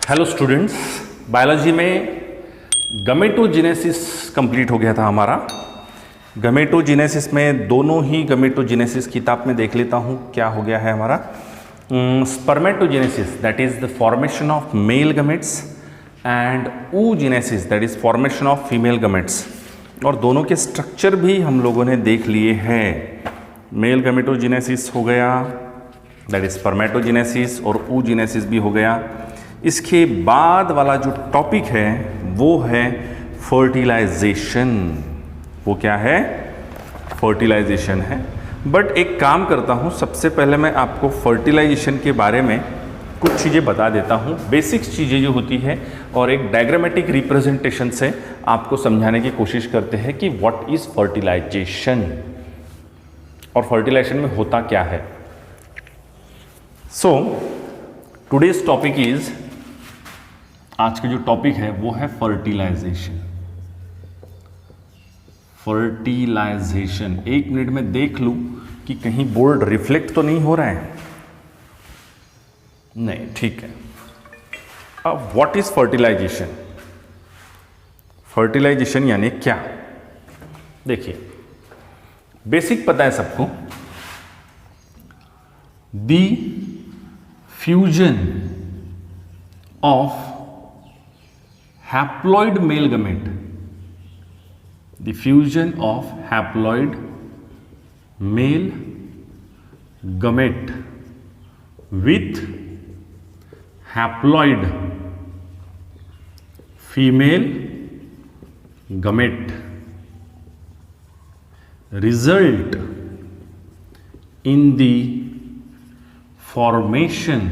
Hello students, biology में गमेटोजेनेसिस complete हो गया था हमारा। गमेटोजेनेसिस में दोनों ही गमेटोजेनेसिस किताब में देख लेता हूँ क्या हो गया है हमारा। Spermatogenesis that is the formation of male gametes and oogenesis that is formation of female gametes, और दोनों के स्ट्रक्चर भी हम लोगों ने देख लिए हैं। मेल गमेटोजेनेसिस हो गया दैट इज स्पर्मेटोजेनेसिस, और oogenesis भी हो गया। इसके बाद वाला जो टॉपिक है वो है फर्टिलाइजेशन। वो क्या है? फर्टिलाइजेशन है। बट एक काम करता हूँ, सबसे पहले मैं आपको फर्टिलाइजेशन के बारे में कुछ चीज़ें बता देता हूँ, बेसिक्स चीज़ें जो होती है, और एक डायग्रामेटिक रिप्रेजेंटेशन से आपको समझाने की कोशिश करते हैं कि व्हाट इज फर्टिलाइजेशन और फर्टिलाइजेशन में होता क्या है। सो टुडेज टॉपिक इज, आज का जो टॉपिक है वो है फर्टिलाइजेशन। फर्टिलाइजेशन, एक मिनट में देख लूं कि कहीं बोर्ड रिफ्लेक्ट तो नहीं हो रहा है। नहीं, ठीक है। अब व्हाट इज फर्टिलाइजेशन? फर्टिलाइजेशन यानी क्या? देखिए, बेसिक पता है सबको। The fusion of haploid male gamete, the fusion of haploid male gamete with haploid female gamete result in the formation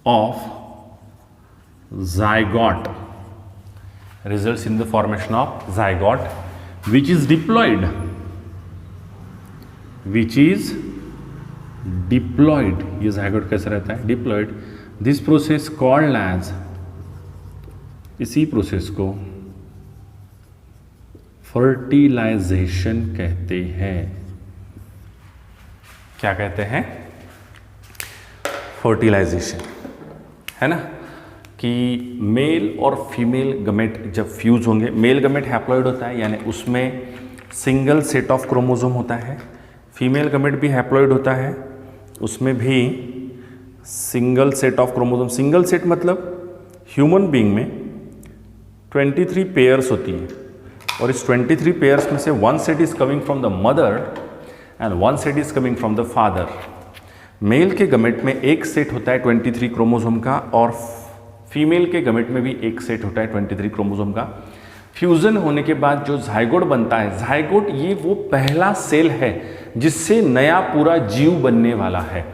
of zygote, results in the formation of zygote which is diploid, ये zygote कैसे रहता है? Diploid. This process called as, इसी process को fertilization कहते हैं। क्या कहते हैं? फर्टिलाइजेशन, है ना, कि मेल और फीमेल गमेट जब फ्यूज होंगे, मेल गमेट हैप्लॉइड होता है यानी उसमें सिंगल सेट ऑफ क्रोमोसोम होता है, फीमेल गमेट भी हैप्लॉइड होता है, उसमें भी single set of chromosome. Single set मतलब ह्यूमन बीइंग में 23 पेयर्स होती हैं, और इस 23 पेयर्स में से one set is coming from the mother and one set is coming from the father. Male के गमेट में एक सेट होता है 23 क्रोमोसोम का, और फीमेल के गमेट में भी एक सेट होता है 23 क्रोमोसोम का। फ्यूजन होने के बाद जो जाइगोट बनता है, जाइगोट ये वो पहला सेल है जिससे नया पूरा जीव बनने वाला है।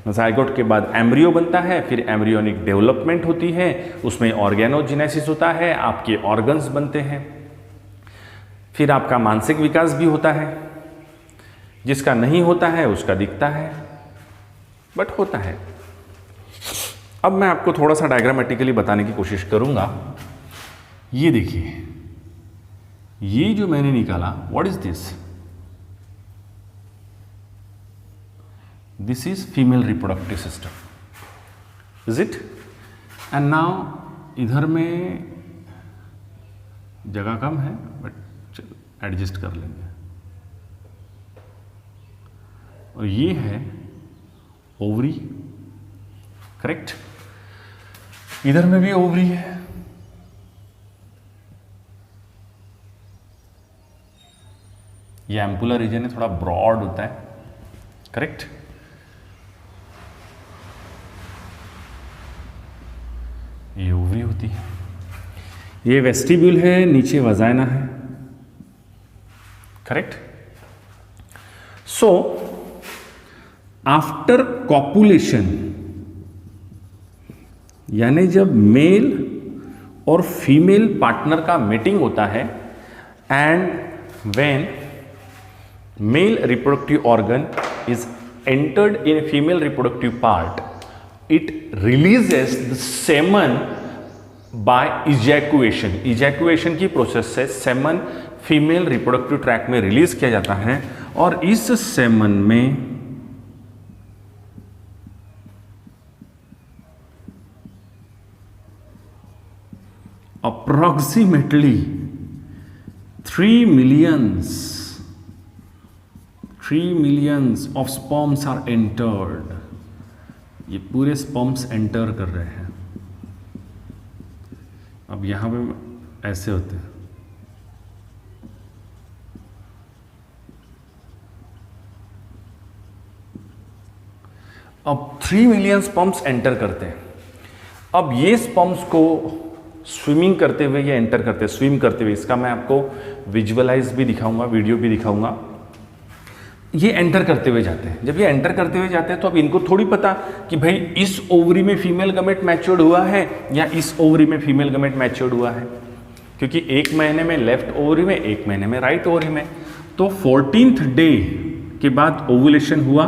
जाइगोट के बाद एम्ब्रियो बनता है, फिर एम्ब्रियोनिक डेवलपमेंट होती है, उसमें ऑर्गेनोजेनेसिस होता है, आपके ऑर्गन्स बनते हैं, फिर आपका मानसिक विकास भी होता है। जिसका नहीं होता है उसका दिखता है, बट होता है। अब मैं आपको थोड़ा सा डायग्रामेटिकली बताने की कोशिश करूंगा। ये देखिए, ये जो मैंने निकाला, what is this? This is female reproductive system, is it? And now इधर में जगह कम है, बट एडजस्ट कर लेंगे। और ये है ओवरी, करेक्ट? इधर में भी ओवरी है, ये एम्पुलर रीजन है, थोड़ा ब्रॉड होता है, करेक्ट? ये ओवरी होती है, ये वेस्टिब्यूल है, नीचे वजाइना है, करेक्ट? सो आफ्टर कॉपुलेशन, यानी जब मेल और फीमेल पार्टनर का मीटिंग होता है, and when male reproductive organ is entered in female reproductive part, it releases the semen by ejaculation. Ejaculation की प्रोसेस से सेमन फीमेल रिप्रोडक्टिव ट्रैक्ट में release किया जाता है, और इस सेमन में approximately 3 millions of sperms are entered. ये पूरे स्पर्म्स एंटर कर रहे हैं. अब यहां पे ऐसे होते हैं. अब 3 मिलियन स्पर्म्स एंटर करते हैं. अब ये स्पर्म्स को स्विमिंग करते हुए या एंटर करते हैं, स्विम करते हुए, इसका मैं आपको विजुअलाइज भी दिखाऊंगा, वीडियो भी दिखाऊंगा. ये एंटर करते हुए जाते हैं. जब ये एंटर करते हुए जाते हैं तो अब इनको थोड़ी पता कि भाई इस ओवरी में फीमेल गमेट मैच्योर्ड हुआ है या इस ओवरी में फीमेल गमेट मैच्योर्ड हुआ है, क्योंकि एक महीने में लेफ्ट ओवरी में, एक महीने में राइट ओवरी में. तो 14th डे के बाद ओवुलेशन हुआ,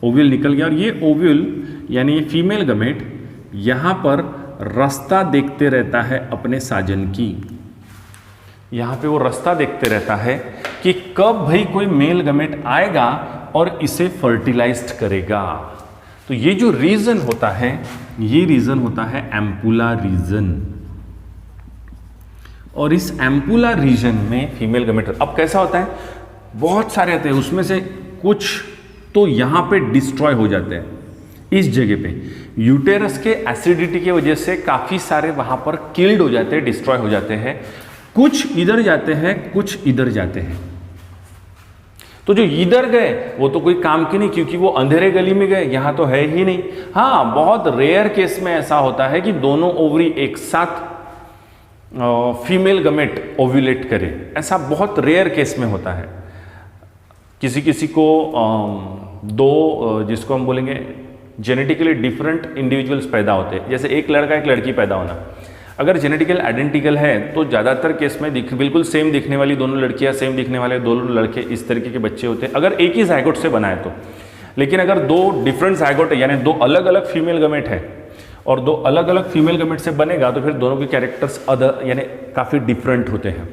ओव्यूल निकल गया, और ये ओव्यूल यानी ये फीमेल गमेट यहाँ पर रास्ता देखते रहता है अपने साजन की. यहाँ पे वो रास्ता देखते रहता है कि कब भाई कोई मेल गमेट आएगा और इसे फर्टिलाइज्ड करेगा. तो ये जो रीजन होता है, ये रीजन होता है एम्पुला रीजन. और इस एम्पुला रीजन में फीमेल गमेट, अब कैसा होता है, बहुत सारे आते हैं, उसमें से कुछ तो यहाँ पे डिस्ट्रॉय हो जाते हैं. इस जगह पे यूटेरस के एसिडिटी की वजह से काफी सारे वहां पर किल्ड हो जाते हैं, डिस्ट्रॉय हो जाते हैं. कुछ इधर जाते हैं, कुछ इधर जाते हैं. तो जो इधर गए वो तो कोई काम की नहीं, क्योंकि वो अंधेरे गली में गए, यहां तो है ही नहीं. हाँ, बहुत रेयर केस में ऐसा होता है कि दोनों ओवरी एक साथ फीमेल गमेट ओव्यूलेट करे. ऐसा बहुत रेयर केस में होता है. किसी किसी को दो जिसको हम बोलेंगे जेनेटिकली डिफरेंट इंडिविजुअल्स पैदा होते हैं. जैसे एक लड़का एक लड़की पैदा होना, अगर जेनेटिकल आइडेंटिकल है तो ज़्यादातर केस में बिल्कुल सेम दिखने वाली दोनों लड़कियां, सेम दिखने वाले दोनों लड़के, इस तरीके के बच्चे होते हैं अगर एक ही जायगोट से बना है तो. लेकिन अगर दो डिफरेंट जायगोट है, यानी दो अलग अलग फीमेल गमेट है और दो अलग अलग फीमेल गमेट से बनेगा, तो फिर दोनों के कैरेक्टर्स अदर यानी काफ़ी डिफरेंट होते हैं,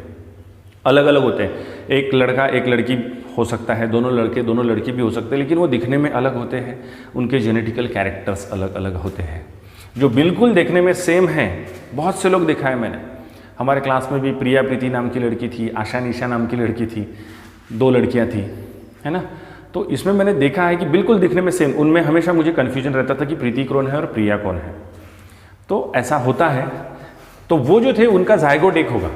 अलग अलग होते हैं. एक लड़का एक लड़की हो सकता है, दोनों लड़के दोनों लड़की भी हो सकते हैं, लेकिन वो दिखने में अलग होते हैं, उनके जेनेटिकल कैरेक्टर्स अलग अलग होते हैं. जो बिल्कुल देखने में सेम है, बहुत से लोग देखा है मैंने. हमारे क्लास में भी प्रिया प्रीति नाम की लड़की थी, आशा निशा नाम की लड़की थी, दो लड़कियां थी, है ना. तो इसमें मैंने देखा है कि बिल्कुल दिखने में सेम. उनमें हमेशा मुझे कन्फ्यूजन रहता था कि प्रीति कौन है और प्रिया कौन है. तो ऐसा होता है. तो वो जो थे उनका जायगोट एक होगा,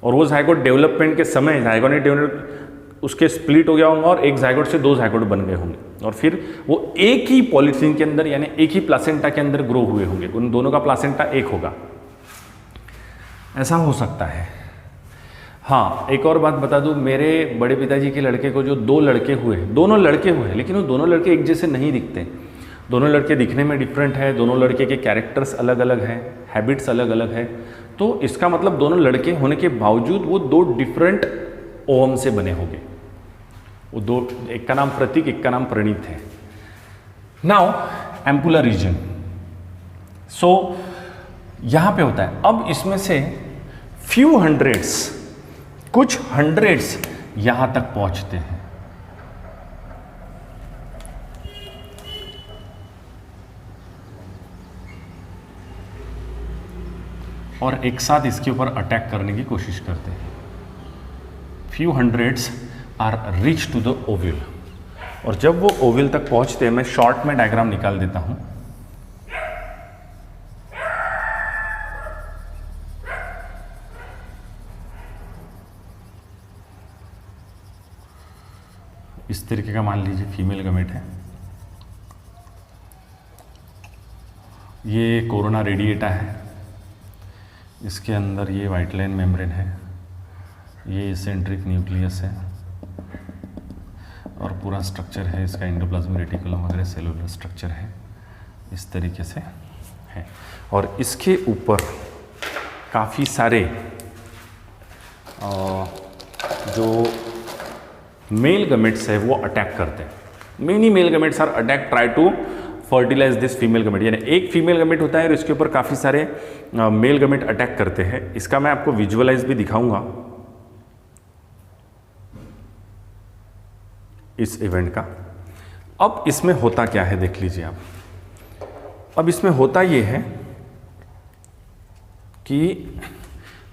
और वो जायगोट डेवलपमेंट के समय जायगोट डेवलप उसके स्प्लिट हो गया होगा और एक जायगोट से दो जायगोट बन गए होंगे, और फिर वो एक ही पॉलिथीन के अंदर यानी एक ही प्लासेंटा के अंदर ग्रो हुए होंगे. उन दोनों का प्लासेंटा एक होगा. ऐसा हो सकता है. हाँ, एक और बात बता दूं, मेरे बड़े पिताजी के लड़के को जो दो लड़के हुए, दोनों लड़के हुए, लेकिन वो दोनों लड़के एक जैसे नहीं दिखते. दोनों लड़के दिखने में डिफरेंट है, दोनों लड़के के कैरेक्टर्स अलग अलग हैं, हैबिट्स अलग अलग है. तो इसका मतलब दोनों लड़के होने के बावजूद वो दो डिफरेंट ओवम से बने होंगे. वो दो, एक का नाम प्रतीक, एक का नाम प्रणीत है. Now ampullar region. सो यहां पे होता है. अब इसमें से फ्यू हंड्रेड्स, कुछ हंड्रेड्स यहां तक पहुंचते हैं. और एक साथ इसके ऊपर अटैक करने की कोशिश करते हैं. Few hundreds are reach to the ovule. और जब वो ओव्यूल तक पहुंचते हैं, मैं शॉर्ट में डायग्राम निकाल देता हूं. इस तरीके का मान लीजिए फीमेल गमेट है. ये कोरोना रेडिएटा है, इसके अंदर ये व्हाइट लाइन मेम्ब्रेन है, ये सेंट्रिक न्यूक्लियस है, और पूरा स्ट्रक्चर है इसका एंडोप्लाज्मिक रेटिकुलम वगैरह सेलुलर स्ट्रक्चर है, इस तरीके से है. और इसके ऊपर काफ़ी सारे जो मेल गमेट्स है वो अटैक करते हैं. Many male gametes are attack try to fertilize this female gamete. यानी एक फीमेल गमेट होता है और इसके ऊपर काफ़ी सारे मेल गमेट अटैक करते हैं. इसका मैं आपको विजुअलाइज भी दिखाऊंगा इस इवेंट का. अब इसमें होता क्या है देख लीजिए आप. अब इसमें होता ये है कि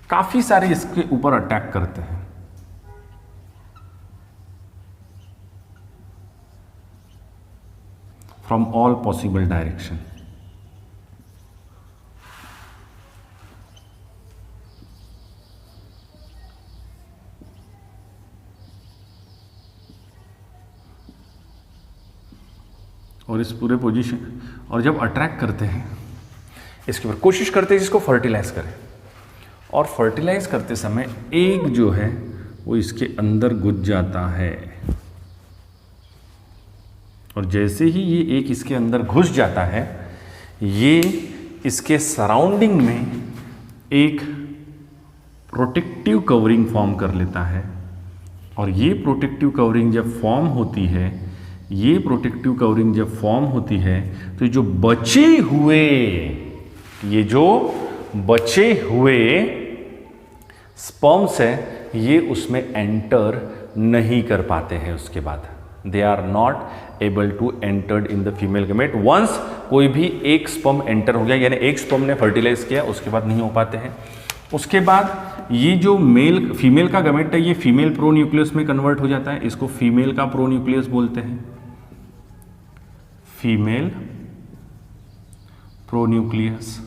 काफी सारे इसके ऊपर अटैक करते हैं। From all possible direction. और इस पूरे पोजीशन, और जब अट्रैक्ट करते हैं इसके ऊपर, कोशिश करते हैं जिसको फर्टिलाइज करें, और फर्टिलाइज करते समय एक जो है वो इसके अंदर घुस जाता है, और जैसे ही ये एक इसके अंदर घुस जाता है, ये इसके सराउंडिंग में एक प्रोटेक्टिव कवरिंग फॉर्म कर लेता है, और ये प्रोटेक्टिव कवरिंग जब फॉर्म होती है, ये प्रोटेक्टिव कवरिंग जब फॉर्म होती है, तो ये जो बचे हुए स्पर्म्स है, ये उसमें एंटर नहीं कर पाते हैं। उसके बाद they are not able to entered in the female gamete. Once कोई भी एक स्पर्म एंटर हो गया, यानी एक स्पर्म ने फर्टिलाइज किया, उसके बाद नहीं हो पाते हैं। उसके बाद ये जो फीमेल का गमेट है, ये फीमेल प्रोन्यूक्लियस में कन्वर्ट हो जाता है। इसको फीमेल का प्रोन्यूक्लियस बोलते हैं, फीमेल प्रोन्यूक्लियस।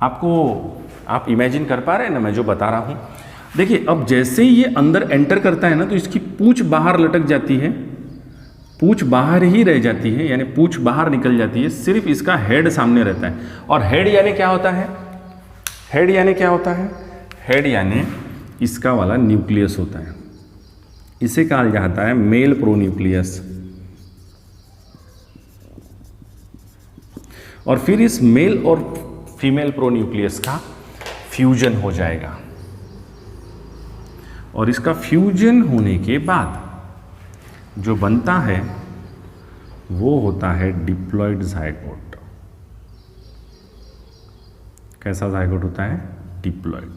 आप इमेजिन कर पा रहे हैं ना मैं जो बता रहा हूं? देखिए, अब जैसे ही ये अंदर एंटर करता है ना, तो इसकी पूंछ बाहर लटक जाती है, पूंछ बाहर ही रह जाती है, यानी पूंछ बाहर निकल जाती है, सिर्फ इसका हेड सामने रहता है। और हेड यानी क्या होता है? हेड यानी क्या होता है? हेड यानी इसका वाला न्यूक्लियस होता है, इसे कहा जाता है मेल प्रोन्यूक्लियस। और फिर इस मेल और फीमेल प्रोन्यूक्लियस का फ्यूजन हो जाएगा, और इसका फ्यूजन होने के बाद जो बनता है वो होता है डिप्लॉयड जाइगोट। कैसा जाइगोट होता है? डिप्लॉयड।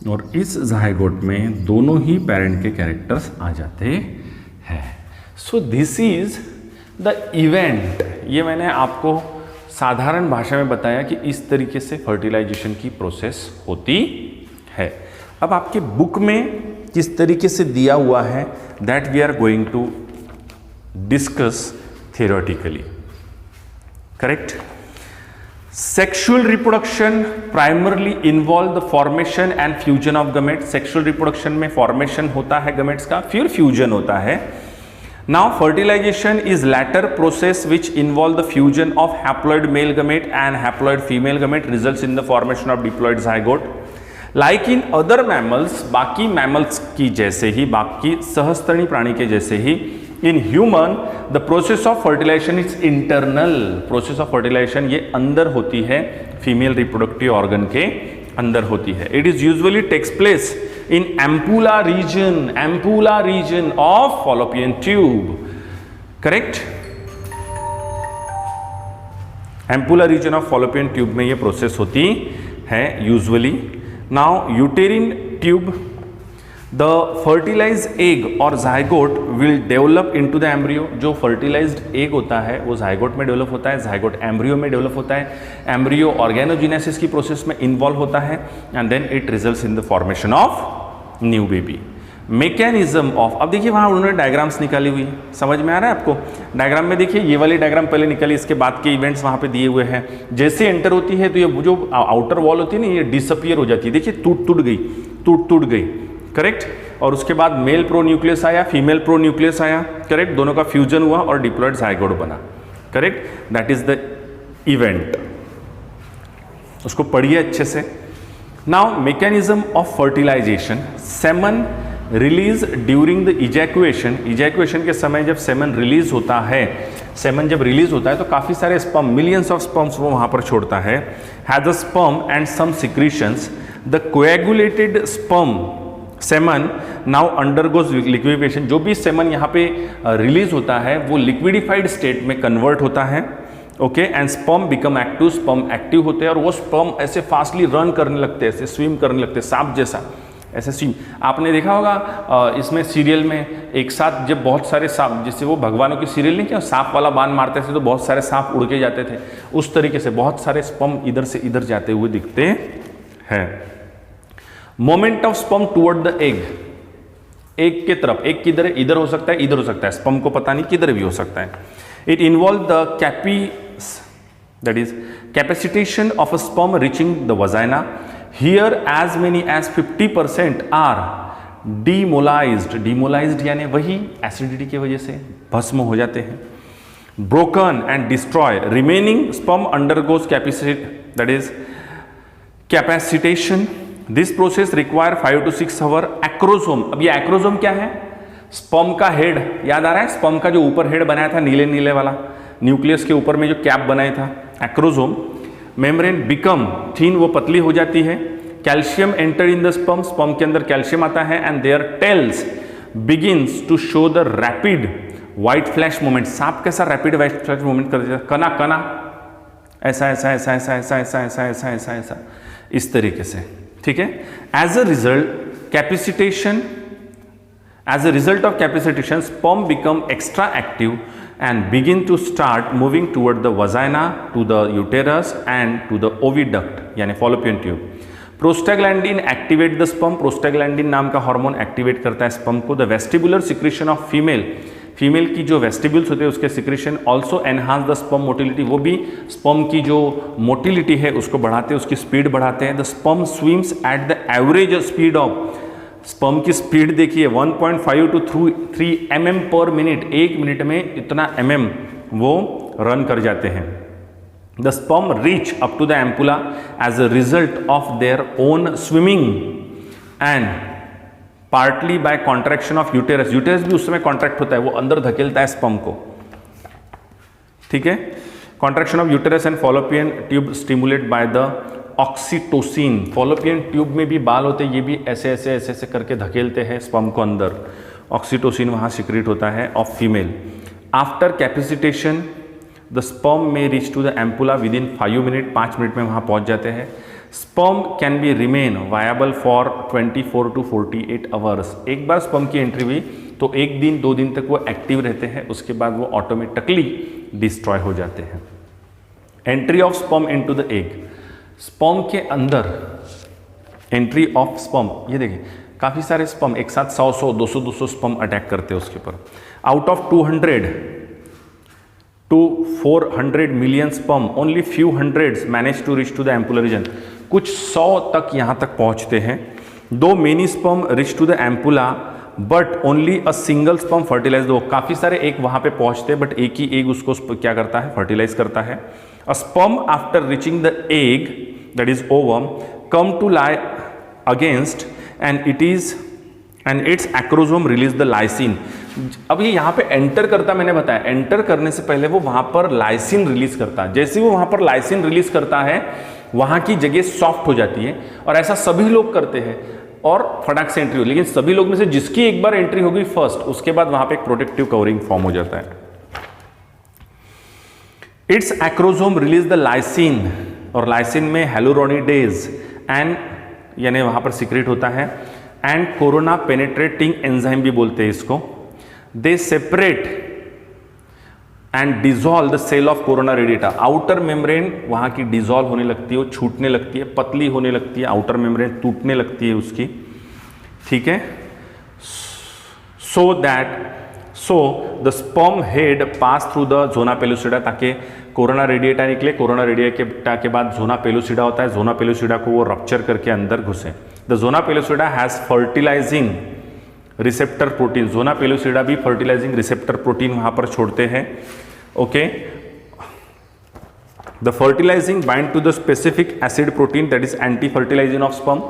और इस जाइगोट में दोनों ही पेरेंट के कैरेक्टर्स आ जाते हैं। So this is the event. ये मैंने आपको साधारण भाषा में बताया कि इस तरीके से फर्टिलाइजेशन की प्रोसेस होती है। अब आपके बुक में किस तरीके से दिया हुआ है, that we are going to discuss theoretically. Correct? Sexual reproduction primarily involve the formation and fusion of gamete. Sexual reproduction में फॉर्मेशन होता है गमेट्स का, फिर फ्यूजन होता है। Now fertilization is latter process which involve the fusion of haploid male gamete and haploid female gamete results in the formation of diploid zygote. Like in other mammals, बाकी mammals की जैसे ही, बाकी सहस्त्रणी प्राणी के जैसे ही, in human the process of fertilization is internal. Process of fertilization ये अंदर होती है, female reproductive organ के अंदर होती है. It is usually takes place in ampulla region of fallopian tube. Correct? Ampulla region of fallopian tube में ये प्रोसेस होती है usually. Now uterine tube, the fertilized egg or zygote will develop into the embryo. जो fertilized egg होता है वो zygote में develop होता है, zygote embryo में डेवलप होता है, embryo organogenesis की प्रोसेस में इन्वॉल्व होता है, and then it results in the formation of new baby. Mechanism of, अब देखिए वहाँ उन्होंने डायग्राम्स निकाली हुई है, समझ में आ रहा है आपको? डायग्राम में देखिए, ये वाली डायग्राम पहले निकाली, इसके बाद के इवेंट्स वहाँ पे दिए हुए हैं। जैसे एंटर होती है तो ये जो आउटर वॉल होती है ना, ये डिसअपियर हो जाती है। देखिए टूट गई। करेक्ट? और उसके बाद मेल प्रोन्यूक्लियस आया, फीमेल प्रोन्यूक्लियस आया। करेक्ट? दोनों का फ्यूजन हुआ और डिप्लॉयड जाइगोट बना। Correct? That is the event. उसको पढ़िए अच्छे से। Now mechanism of fertilization, semen release during the ejaculation के समय जब सेमन रिलीज होता है, सेमन जब रिलीज होता है तो काफ़ी सारे स्पर्म, मिलियंस ऑफ स्पर्म्स वो वहाँ पर छोड़ता है। Has the sperm and some secretions, the coagulated sperm semen now undergoes liquefaction. जो भी सेमन यहाँ पे रिलीज होता है वो लिक्विडिफाइड स्टेट में कन्वर्ट होता है। Okay, and sperm become active, sperm active होते हैं और वो स्पर्म ऐसे फास्टली रन करने लगते हैं, ऐसे स्विम करने लगते हैं, सांप जैसा ऐसे स्विम। आपने देखा होगा इसमें सीरियल में एक साथ जब बहुत सारे सांप, जिससे वो भगवानों की सीरियल नहीं क्या, सांप वाला बाण मारते थे तो बहुत सारे सांप उड़ के जाते थे, उस तरीके से बहुत सारे स्पर्म इधर से इधर जाते हुए दिखते है। Moment of sperm toward the egg, egg के तरफ, एग किधर है, इधर हो सकता है, इधर हो सकता है, स्पर्म को पता नहीं किधर भी हो सकता है। It involve the that is capacitation of a sperm reaching the vagina. Here as many as 50% are demolized. Demolized यानी वही एसिडिटी की वजह से भस्म हो जाते हैं। Broken and destroy. Remaining sperm undergoes capacitation. This process require 5 to 6 hour. Acrosome. अब ये acrosome क्या है? स्पर्म का हेड, याद आ रहा है? स्पर्म का जो ऊपर हेड बनाया था नीले नीले वाला, न्यूक्लियस के ऊपर में जो कैप बनाया था, एक्रोसोम। मेम्ब्रेन बिकम थिन, वो पतली हो जाती है। Calcium enter in the sperm, sperm के अंदर कैल्शियम आता है। And their tails begins to show the rapid whiplash movement. सांप कैसा रैपिड व्हाइट फ्लैश मूवमेंट करता है? कना कना, ऐसा ऐसा ऐसा ऐसा ऐसा ऐसा ऐसा ऐसा ऐसा ऐसा, इस तरीके से, ठीक है। As a result capacitation, as a result of capacitation, sperm become extra active and begin to start moving toward the vagina, to the uterus and to the oviduct यानी fallopian tube. Prostaglandin activate the sperm. Prostaglandin नाम का hormone activate करता है sperm को। The vestibular secretion of female, female की जो vestibules होते हैं उसके secretion also enhance the sperm motility, वो भी स्पर्म की जो मोटिलिटी है उसको बढ़ाते हैं, उसकी स्पीड बढ़ाते हैं। The sperm swims at the average speed of, sperm की स्पीड देखिए 1.5 to 3 mm पर मिनट, एक मिनट में इतना mm वो रन कर जाते हैं। The sperm reach up to the ampulla as a result of their own swimming and partly by contraction of uterus. Uterus भी उस समय कॉन्ट्रैक्ट होता है, वो अंदर धकेलता है स्पर्म को, ठीक है। Contraction of uterus and Fallopian tube stimulate by the oxytocin. Fallopian tube में भी बाल होते हैं, ये भी ऐसे ऐसे ऐसे ऐसे करके धकेलते हैं स्पर्म को अंदर। ऑक्सीटोसिन वहाँ सिक्रेट होता है of female. After capacitation the sperm में reach to the ampulla within 5 minute, 5 minute में वहाँ पहुँच जाते हैं। Sperm can be remain viable for 24 to 48 hours. एक बार स्पर्म की एंट्री हुई तो 1 दिन 2 दिन तक वो एक्टिव रहते हैं, उसके बाद वो ऑटोमेटिकली डिस्ट्रॉय हो जाते हैं। Entry of sperm into the egg, sperm के अंदर एंट्री ऑफ स्पर्म, ये देखिए काफ़ी सारे स्पर्म एक साथ 100 200 200 स्पर्म अटैक करते हैं उसके ऊपर। Out of 200 to 400 million sperm only few hundreds manage to reach to the ampullar region. कुछ 100 तक यहाँ तक पहुँचते हैं। Though many sperm reach to the ampulla but only a single sperm fertilize. दो काफ़ी सारे एक वहाँ पे पहुँचते हैं बट एक ही एग उसको क्या करता है, फर्टिलाइज करता है। A sperm after reaching the egg, that is ovum, come to lie against and its acrosome release the lysine. अब ये यहाँ पे एंटर करता, मैंने बताया एंटर करने से पहले वो वहाँ पर लाइसिन रिलीज करता है। जैसे वो वहाँ पर लाइसिन रिलीज करता है वहाँ की जगह सॉफ्ट हो जाती है, और ऐसा सभी लोग करते हैं और फटाक से एंट्री हो। लेकिन सभी लोग में से जिसकी एक बार एंट्री होगी फर्स्ट, उसके बाद वहाँ पे एक प्रोटेक्टिव कवरिंग फॉर्म हो जाता है। It's acrosome release the lysine, और लाइसिन में हेलुरोनिडेज एंड यानी वहां पर सीक्रेट होता है, एंड कोरोना पेनेट्रेटिंग एंजाइम भी बोलते हैं इसको। They separate and dissolve the cell of corona radiata. Outer membrane वहां की डिजॉल्व होने लगती है, वो छूटने लगती है, पतली होने लगती है, आउटर मेम्ब्रेन टूटने लगती है उसकी, ठीक है। So the sperm head pass through the zona pellucida, ताकि कोरोना रेडिएटा निकले। कोरोना रेडिएटा के बाद जोना पेलुसिडा होता है, जोना पेलुसिडा को वो रप्चर करके अंदर घुसे। The zona pellucida has fertilizing receptor protein. Zona pellucida भी फर्टिलाइजिंग रिसेप्टर प्रोटीन वहां पर छोड़ते हैं, okay. The fertilizing bind to the specific acid protein that is anti fertilizing of sperm.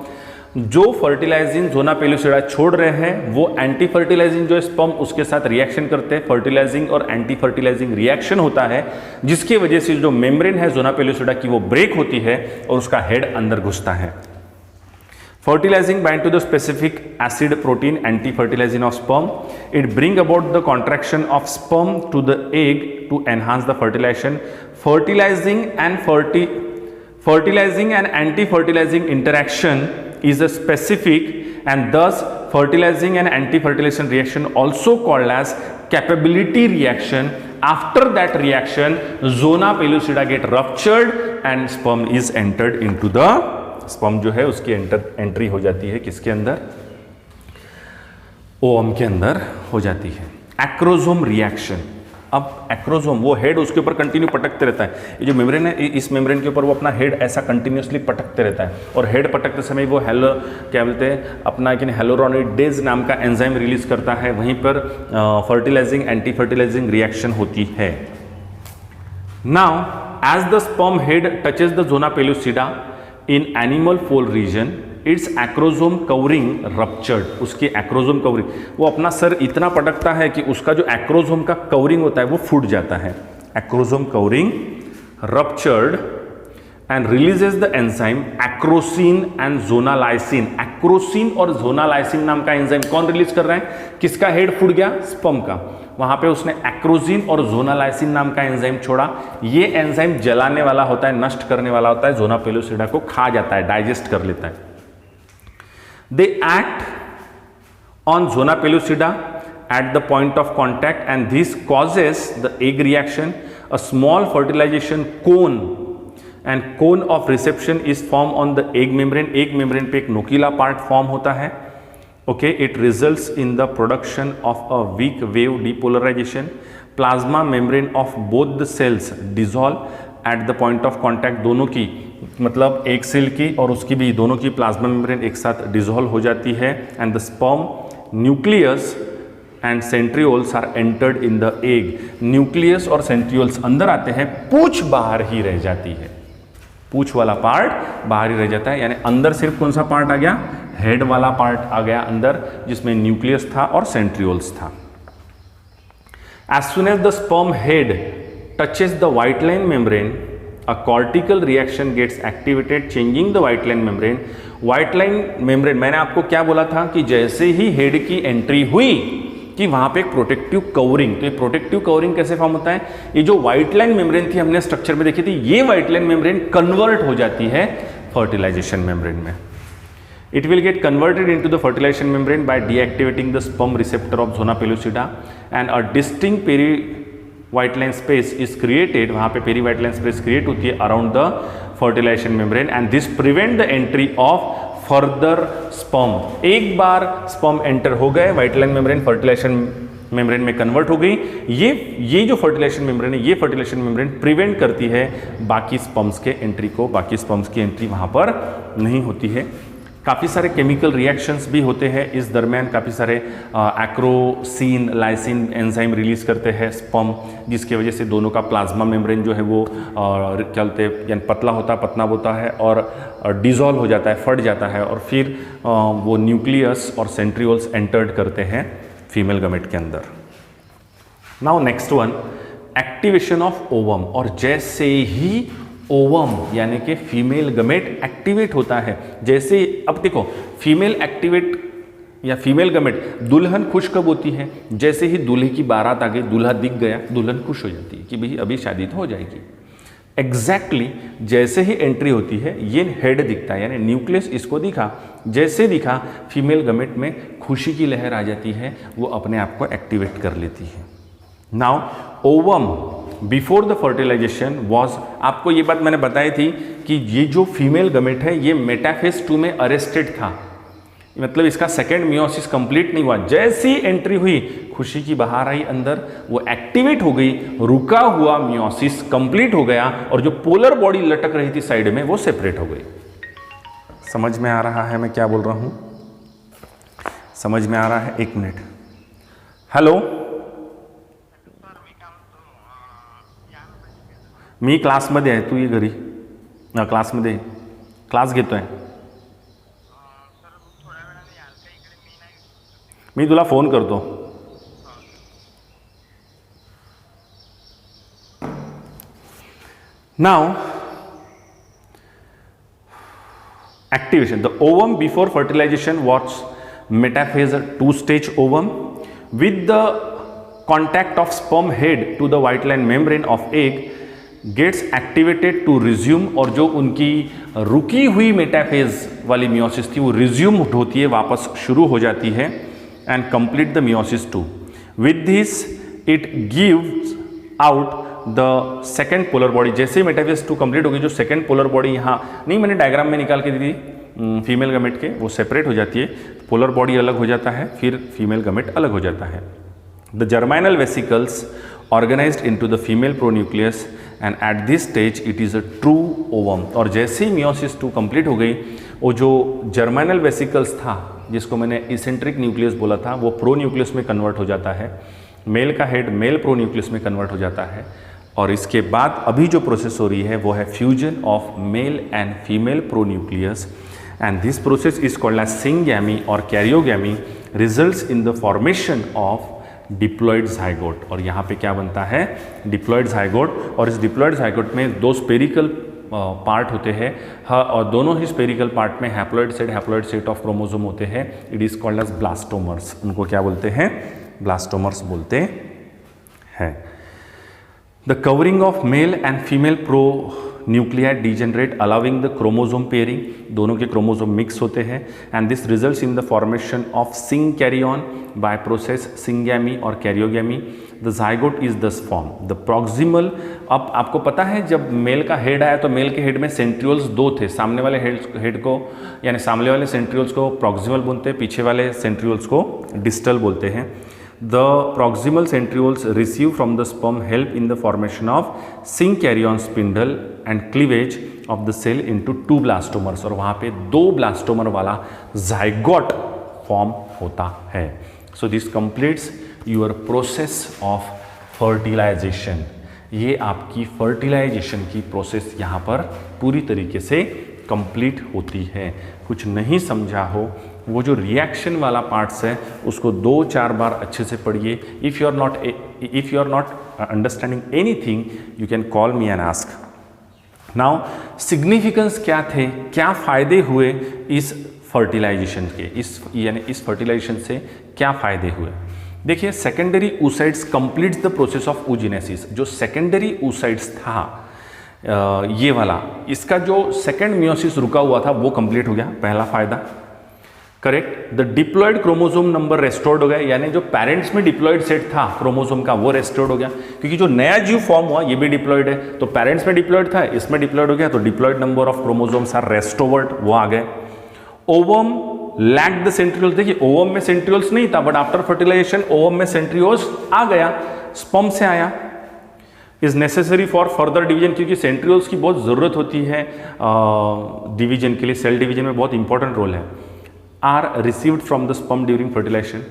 जो फर्टिलाइजिंग जोना पेलुसिडा छोड़ रहे हैं वो एंटी फर्टिलाइजिंग जो स्पर्म उसके साथ रिएक्शन करते हैं। फर्टिलाइजिंग और एंटी फर्टिलाइजिंग रिएक्शन होता है, जिसकी वजह से जो मेम्ब्रेन है जोना पेलुसिडा की वो ब्रेक होती है और उसका हेड अंदर घुसता है। Fertilizing bind to the specific acid protein anti fertilizing of sperm. It bring about the contraction of sperm to the egg to enhance the fertilization. Fertilizing and anti fertilizing interaction is a specific and thus fertilizing and anti-fertilization reaction also called as capability reaction. After that reaction, zona pellucida get ruptured and sperm is entered into the sperm जो है उसकी entry हो जाती है किसके अंदर, ovum के अंदर हो जाती है। एक्रोसोम रिएक्शन, अब एक्रोसोम वो हेड उसके ऊपर कंटिन्यू पटकते रहता है, ये जो मेम्ब्रेन है इस मेम्ब्रेन के ऊपर वो अपना हेड ऐसा कंटिन्यूसली पटकते रहता है, और हेड पटकते समय वो क्या बोलते हैं अपना कि हेलोरोनिडेज नाम का एंजाइम रिलीज करता है, वहीं पर फर्टिलाइजिंग एंटी फर्टिलाइजिंग रिएक्शन होती है। Now as the sperm head touches the zona pellucida in animal pole region, its acrosome covering ruptured, उसकी एक्रोसोम कवरिंग, वो अपना सर इतना पटकता है कि उसका जो एक्रोसोम का कवरिंग होता है वो फूट जाता है, acrosome covering ruptured and releases the enzyme acrosin and zonalysin. Acrosin और जोनालाइसिन नाम का एंजाइम कौन रिलीज कर रहा है, किसका हेड फूट गया, स्पर्म का, वहां पे उसने एक्रोसिन और जोनालाइसिन नाम का एंजाइम छोड़ा। ये एंजाइम जलाने वाला होता है, नष्ट करने वाला होता है, जोना पेलुसिडा को खा जाता है, डाइजेस्ट कर लेता है। They act on zona pellucida at the point of contact and this causes the egg reaction. A small fertilization cone and cone of reception is formed on the egg membrane. Egg membrane पे एक नोकीला part form होता है. Okay, it results in the production of a weak wave depolarization. Plasma membrane of both the cells dissolve at the point of contact. दोनों की मतलब एक cell की और उसकी भी दोनों की प्लाज्मा मेम्ब्रेन एक साथ डिसॉल्व हो जाती है and the sperm nucleus and centrioles are entered in the egg. Nucleus और सेंट्रियोल्स अंदर आते हैं, पूंछ बाहर ही रह जाती है, पूंछ वाला पार्ट बाहर ही रह जाता है, यानी अंदर सिर्फ कौन सा पार्ट आ गया, हेड वाला पार्ट आ गया अंदर, जिसमें न्यूक्लियस था और सेंट्रियोल्स था। As soon as the sperm head touches the vitelline membrane, a cortical reaction gets activated changing the white line membrane. white line membrane मैंने आपको क्या बोला था कि जैसे ही हेड की एंट्री हुई कि वहां पे एक प्रोटेक्टिव कवरिंग, तो ये प्रोटेक्टिव कवरिंग कैसे फॉर्म होता है, ये जो व्हाइट लाइन मेम्ब्रेन थी हमने स्ट्रक्चर में देखी थी, ये व्हाइट लाइन मेम्ब्रेन कन्वर्ट हो जाती है फर्टिलाइजेशन मेम्ब्रेन में। It will get converted into the fertilization membrane by deactivating the sperm receptor of zona pellucida and a distinct peri-white line space is created, वहाँ पे peri-white line space create होती है around the fertilization membrane and this prevent the entry of further sperm। एक बार sperm enter हो गए white line membrane fertilization membrane में convert हो गई, ये जो फर्टिलाइजेशन मेम्ब्रेन है, ये फर्टिलाइजेशन मेम्ब्रेन प्रिवेंट करती है बाकी स्पर्म्स के एंट्री को, बाकी स्पर्म्स की एंट्री वहाँ पर नहीं होती है। काफ़ी सारे केमिकल रिएक्शंस भी होते हैं इस दरमियान, काफ़ी सारे एक्रोसिन लाइसिन एंजाइम रिलीज करते हैं स्पर्म, जिसकी वजह से दोनों का प्लाज्मा मेम्ब्रेन जो है वो क्या बोलते हैं यानी पतला होता है और डिजॉल्व हो जाता है, फट जाता है और फिर वो न्यूक्लियस और सेंट्रियोल्स एंटर्ड करते हैं फीमेल गमेट के अंदर। Now next one, activation of ovum. और जैसे ही ओवम यानी कि फीमेल गमेट एक्टिवेट होता है, जैसे अब देखो फीमेल एक्टिवेट या फीमेल गमेट, दुल्हन खुश कब होती है, जैसे ही दूल्हे की बारात आ गई, दूल्हा दिख गया, दुल्हन खुश हो जाती है कि भाई अभी शादी तो हो जाएगी। एग्जैक्टली जैसे ही एंट्री होती है ये हेड दिखता है यानी न्यूक्लियस इसको दिखा, जैसे दिखा फीमेल गमेट में खुशी की लहर आ जाती है, वो अपने आप को एक्टिवेट कर लेती है। Now ovum before the fertilization was, आपको ये बात मैंने बताई थी कि ये जो फीमेल गमेट है ये मेटाफेज 2 में अरेस्टेड था, मतलब इसका सेकेंड मियोसिस कंप्लीट नहीं हुआ। जैसी एंट्री हुई खुशी की बहार आई अंदर, वो एक्टिवेट हो गई, रुका हुआ मियोसिस कंप्लीट हो गया और जो पोलर बॉडी लटक रही थी साइड में वो सेपरेट हो गई। समझ में आ रहा है मैं क्या बोल रहा हूं? समझ में आ रहा है? एक मिनट। हेलो, मी क्लासमध्ये आहे, तू ये घरी क्लासमध्ये क्लास घेतोय मी, तुला फोन करतो। Now activation, the ovum before fertilization was metaphase 2 stage ovum with the contact of sperm head to the white line membrane of egg gets activated to resume, और जो उनकी रुकी हुई मेटाफेज वाली मियोसिस थी वो रिज्यूम होती है, वापस शुरू हो जाती है and complete the meiosis 2. With this it gives out the second polar body, जैसे ही मेटाफेज 2 कंप्लीट होगी, जो सेकेंड पोलर बॉडी यहाँ नहीं मैंने डायग्राम में निकाल के दी थी फीमेल गमेट के, वो सेपरेट हो जाती है, पोलर बॉडी अलग हो जाता है, फिर फीमेल गमेट अलग हो जाता है। The germinal vesicles organized into the female pronucleus and at this stage it is a true ovum. और जैसे ही मियोसिस 2 कंप्लीट हो गई, वो जो जर्माइनल वेसिकल्स था जिसको मैंने इसेंट्रिक न्यूक्लियस बोला था, वो प्रोन्यूक्लियस में कन्वर्ट हो जाता है, मेल का हेड मेल प्रोन्यूक्लियस में कन्वर्ट हो जाता है। और इसके बाद अभी जो प्रोसेस हो रही है वो है fusion of male and female pronucleus, and this process is called as syngamy और karyogamy, results in the formation of diploid zygote. और यहाँ पे क्या बनता है, डिप्लॉइड जाइगोट। और इस डिप्लॉइड जाइगोट में 2 स्पेरिकल पार्ट होते हैं, हाँ, और दोनों ही स्पेरिकल पार्ट में हैप्लॉइड सेट ऑफ क्रोमोसोम होते हैं। It is called as blastomeres. उनको क्या बोलते हैं, ब्लास्टोमर्स बोलते हैं। The covering of male and female pronuclei degenerate allowing the chromosome pairing, दोनों के क्रोमोसोम मिक्स होते हैं, and this results in the formation of synkaryon by process syngamy और karyogamy. The zygote is thus form the proximal. अब आपको पता है जब मेल का हेड आया तो मेल के हेड में सेंट्रियोल्स 2 थे, सामने वाले हेड को यानी सामने वाले सेंट्रियोल्स को प्रॉक्सिमल बोलते हैं, पीछे वाले सेंट्रियोल्स को डिस्टल बोलते हैं। The proximal centrioles receive from the sperm help in the formation of syncaryon spindle and cleavage of the cell into 2 blastomers, और वहाँ पे 2 ब्लास्टोमर वाला zygote फॉर्म होता है। So this completes your process of fertilization। ये आपकी fertilisation की process यहाँ पर पूरी तरीके से कंप्लीट होती है। कुछ नहीं समझा हो, वो जो रिएक्शन वाला पार्ट्स है उसको 2-4 बार अच्छे से पढ़िए। If you are not understanding anything you can call me and ask. Now significance क्या थे, क्या फ़ायदे हुए इस फर्टिलाइजेशन के, इस फर्टिलाइजेशन से क्या फ़ायदे हुए। देखिए, secondary oocytes completes the process of oogenesis। जो सेकेंडरी oocytes था ये वाला, इसका जो सेकेंड मियोसिस रुका हुआ था वो कंप्लीट हो गया, पहला फायदा। Correct. The diploid chromosome number restored हो गया, यानी जो पेरेंट्स में डिप्लॉयड सेट था क्रोमोसोम का वो रेस्टोर्ड हो गया, क्योंकि जो नया जीव फॉर्म हुआ ये भी डिप्लॉयड है, तो पेरेंट्स में डिप्लॉयड था, इसमें डिप्लॉयड हो गया, तो diploid number of chromosomes are restored, वो आ गए। Ovum lack the centrioles. देखिए, ओवम में सेंट्रियोल्स नहीं था, बट आफ्टर फर्टिलाइजेशन ओवम में सेंट्रियोल्स आ गया, स्पर्म से आया। Is necessary for further division, क्योंकि सेंट्रियोल्स की बहुत ज़रूरत होती है डिवीजन के लिए, सेल डिवीजन में बहुत इंपॉर्टेंट रोल है। Are received from the sperm during fertilization.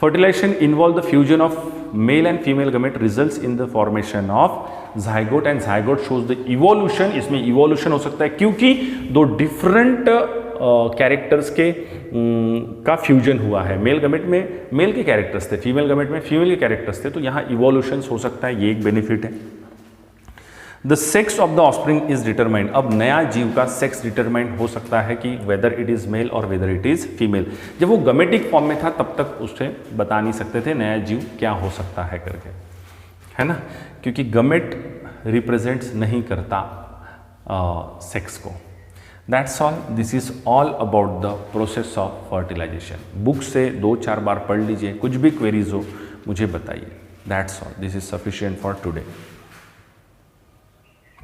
Fertilization involve the fusion of male and female gamete results in the formation of zygote, and zygote shows the evolution. इसमें evolution हो सकता है क्योंकि 2 different characters के का fusion हुआ है। Male gamete में मेल के कैरेक्टर्स थे, फीमेल गमेट में फीमेल के कैरेक्टर्स थे, तो यहाँ इवोल्यूशंस हो सकता है, ये एक बेनिफिट है। The sex of the offspring is determined. अब नया जीव का सेक्स डिटरमाइंड हो सकता है कि वेदर इट इज मेल और वेदर इट इज फीमेल। जब वो गमेटिक फॉर्म में था तब तक उसे बता नहीं सकते थे नया जीव क्या हो सकता है करके, है ना, क्योंकि गमेट रिप्रेजेंट्स नहीं करता सेक्स को। That's all, this is all about the process of fertilization. Book से 2-4 बार पढ़ लीजिए, कुछ भी क्वेरीज हो मुझे बताइए। That's all, this is sufficient for today.